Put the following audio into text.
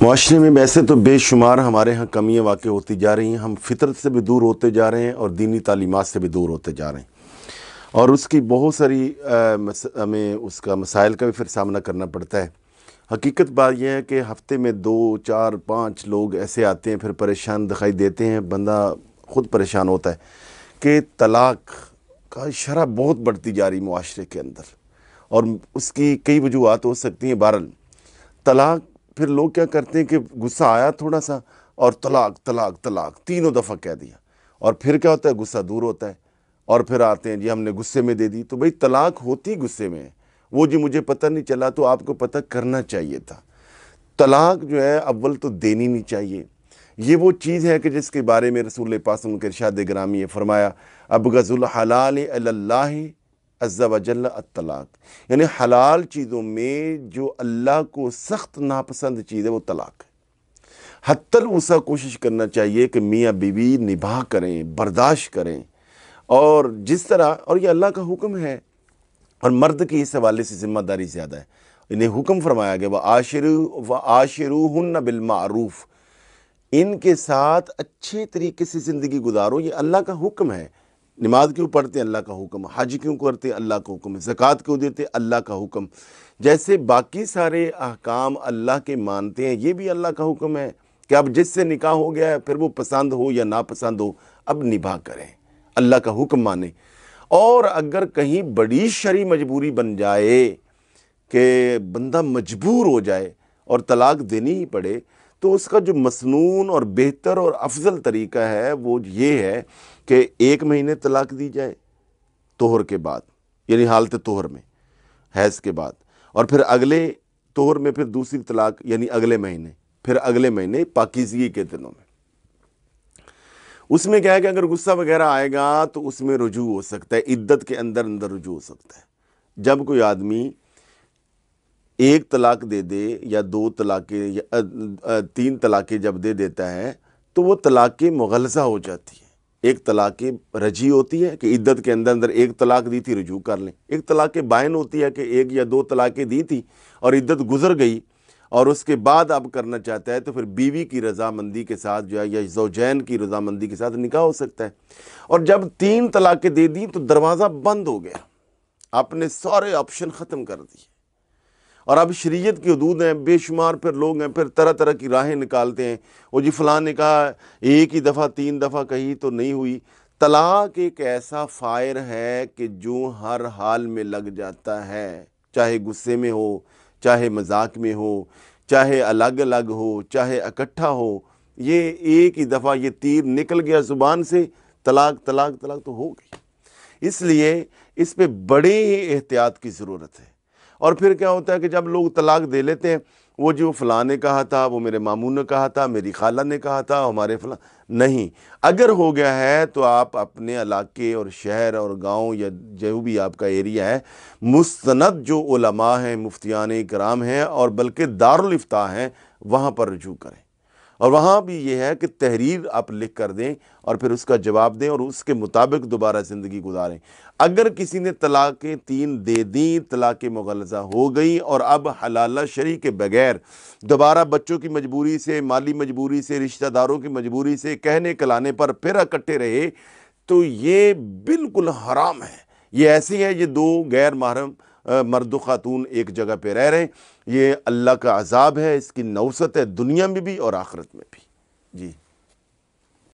معاشرے میں ویسے تو بے شمار ہمارے ہاں کمیاں واقع ہوتی جا رہی ہیں، ہم فطرت سے بھی دور ہوتے جا رہے ہیں اور دینی تعلیمات سے بھی دور ہوتے جا رہے ہیں، اور اس کی بہت ساری ہمیں اس کا مسائل کا بھی پھر سامنا کرنا پڑتا ہے۔ حقیقت بات یہ ہے کہ ہفتے میں 2 4 5 لوگ ایسے آتے ہیں پھر پریشان دکھائی دیتے ہیں، بندہ خود پریشان ہوتا ہے کہ طلاق کا شرح بہت بڑھتی جا رہی معاشرے کے اندر، اور اس کی کئی وجوہات ہو سکتی ہیں۔ بہرحال طلاق پھر لوگ کیا کرتے ہیں کہ غصہ آیا تھوڑا سا اور طلاق طلاق طلاق تینوں دفعہ کہہ دیا، اور پھر کیا ہوتا ہے، غصہ دور ہوتا ہے، اور پھر آتے ہیں جی ہم نے غصے میں دے دی۔ تو بھئی طلاق ہوتی غصے میں ہے، وہ جی مجھے پتہ نہیں چلا تو آپ کو پتہ کرنا چاہیے تھا۔ طلاق جو ہے اول تو دینی نہیں چاہیے، یہ وہ چیز ہے کہ جس کے بارے میں رسول پاک صلی اللہ علیہ وسلم کے ارشاد گرامی ہے، فرمایا ابغض الحلال الی اللہ عز وجل الطلاق، یعنی حلال چیزوں میں جو اللہ کو سخت ناپسند چیز ہے وہ طلاق ہے۔ حتی الوسع کوشش کرنا چاہیے کہ میاں بیوی نباہ کریں، برداشت کریں، اور جس طرح، اور یہ اللہ کا حکم ہے، اور مرد کی اس حوالے سے ذمہ داری زیادہ ہے، انہیں حکم فرمایا گیا وَعَاشِرُوهُنَّ بِالْمَعْرُوفِ، ان کے ساتھ اچھے طریقے سے زندگی گزارو، یہ اللہ کا حکم ہے۔ نماز کیوں پڑھتے ہیں؟ اللہ کا حکم۔ حج کیوں کرتے ہیں؟ اللہ کا حکم۔ زکوٰۃ کیوں دیتے ہیں؟ اللہ کا حکم۔ جیسے باقی سارے احکام اللہ کے مانتے ہیں، یہ بھی اللہ کا حکم ہے کہ اب جس سے نکاح ہو گیا ہے پھر وہ پسند ہو یا ناپسند ہو اب نباہ کریں، اللہ کا حکم مانیں۔ اور اگر کہیں بڑی شرعی مجبوری بن جائے کہ بندہ مجبور ہو جائے اور طلاق دینی ہی پڑے، تو اس کا جو مسنون اور بہتر اور افضل طریقہ ہے وہ یہ ہے کہ 1 مہینے طلاق دی جائے طہر کے بعد، یعنی حالت طہر میں، حیض کے بعد، اور پھر اگلے طہر میں پھر دوسری طلاق، یعنی اگلے مہینے، پھر اگلے مہینے پاکیزگی کے دنوں میں۔ اس میں کیا ہے کہ اگر غصہ وغیرہ آئے گا تو اس میں رجوع ہو سکتا ہے، عدت کے اندر رجوع ہو سکتا ہے۔ جب کوئی آدمی 1 طلاق دے دے یا 2 طلاقیں یا 3 طلاقیں جب دے دیتا ہے تو وہ طلاق مغلظہ ہو جاتی ہے۔ ایک طلاق رجعی ہوتی ہے کہ عدت کے اندر 1 طلاق دی تھی رجوع کر لیں، ایک طلاق بائن ہوتی ہے کہ 1 یا 2 طلاقیں دی تھی اور عدت گزر گئی اور اس کے بعد اب کرنا چاہتا ہے تو پھر بیوی کی رضامندی کے ساتھ جو ہے یا زوجین کی رضامندی کے ساتھ نکاح ہو سکتا ہے۔ اور جب 3 طلاقیں دے دی تو دروازہ بند ہو گیا، آپ نے سارے آپشن ختم کر دیے، اور اب شریعت کی حدود ہیں، بے شمار پھر لوگ ہیں پھر طرح طرح کی راہیں نکالتے ہیں، وہ جی فلاں نے کہا 1 ہی دفعہ 3 دفعہ کہی تو نہیں ہوئی۔ طلاق ایک ایسا فائر ہے کہ جو ہر حال میں لگ جاتا ہے، چاہے غصے میں ہو، چاہے مذاق میں ہو، چاہے الگ الگ ہو، چاہے اکٹھا ہو، یہ 1 ہی دفعہ یہ تیر نکل گیا زبان سے، طلاق طلاق طلاق تو ہو گئی۔ اس لیے اس پہ بڑے ہی احتیاط کی ضرورت ہے۔ اور پھر کیا ہوتا ہے کہ جب لوگ طلاق دے لیتے ہیں، وہ جو فلاں نے کہا تھا، وہ میرے ماموں نے کہا تھا، میری خالہ نے کہا تھا، ہمارے فلاں، نہیں، اگر ہو گیا ہے تو آپ اپنے علاقے اور شہر اور گاؤں یا جو بھی آپ کا ایریا ہے، مستند جو علماء ہیں، مفتیان کرام ہیں اور بلکہ دارالافتاء ہیں، وہاں پر رجوع کریں، اور وہاں بھی یہ ہے کہ تحریر آپ لکھ کر دیں اور پھر اس کا جواب دیں اور اس کے مطابق دوبارہ زندگی گزاریں۔ اگر کسی نے طلاقیں 3 دے دیں، طلاق مغلظہ ہو گئی، اور اب حلالہ شرعی کے بغیر دوبارہ بچوں کی مجبوری سے، مالی مجبوری سے، رشتہ داروں کی مجبوری سے، کہنے کلانے پر پھر اکٹھے رہے، تو یہ بالکل حرام ہے۔ یہ ایسی ہے، یہ 2 غیر محرم مرد و خاتون ایک جگہ پہ رہ رہے ہیں، یہ اللہ کا عذاب ہے، اس کی نوست ہے دنیا میں بھی اور آخرت میں بھی۔ جی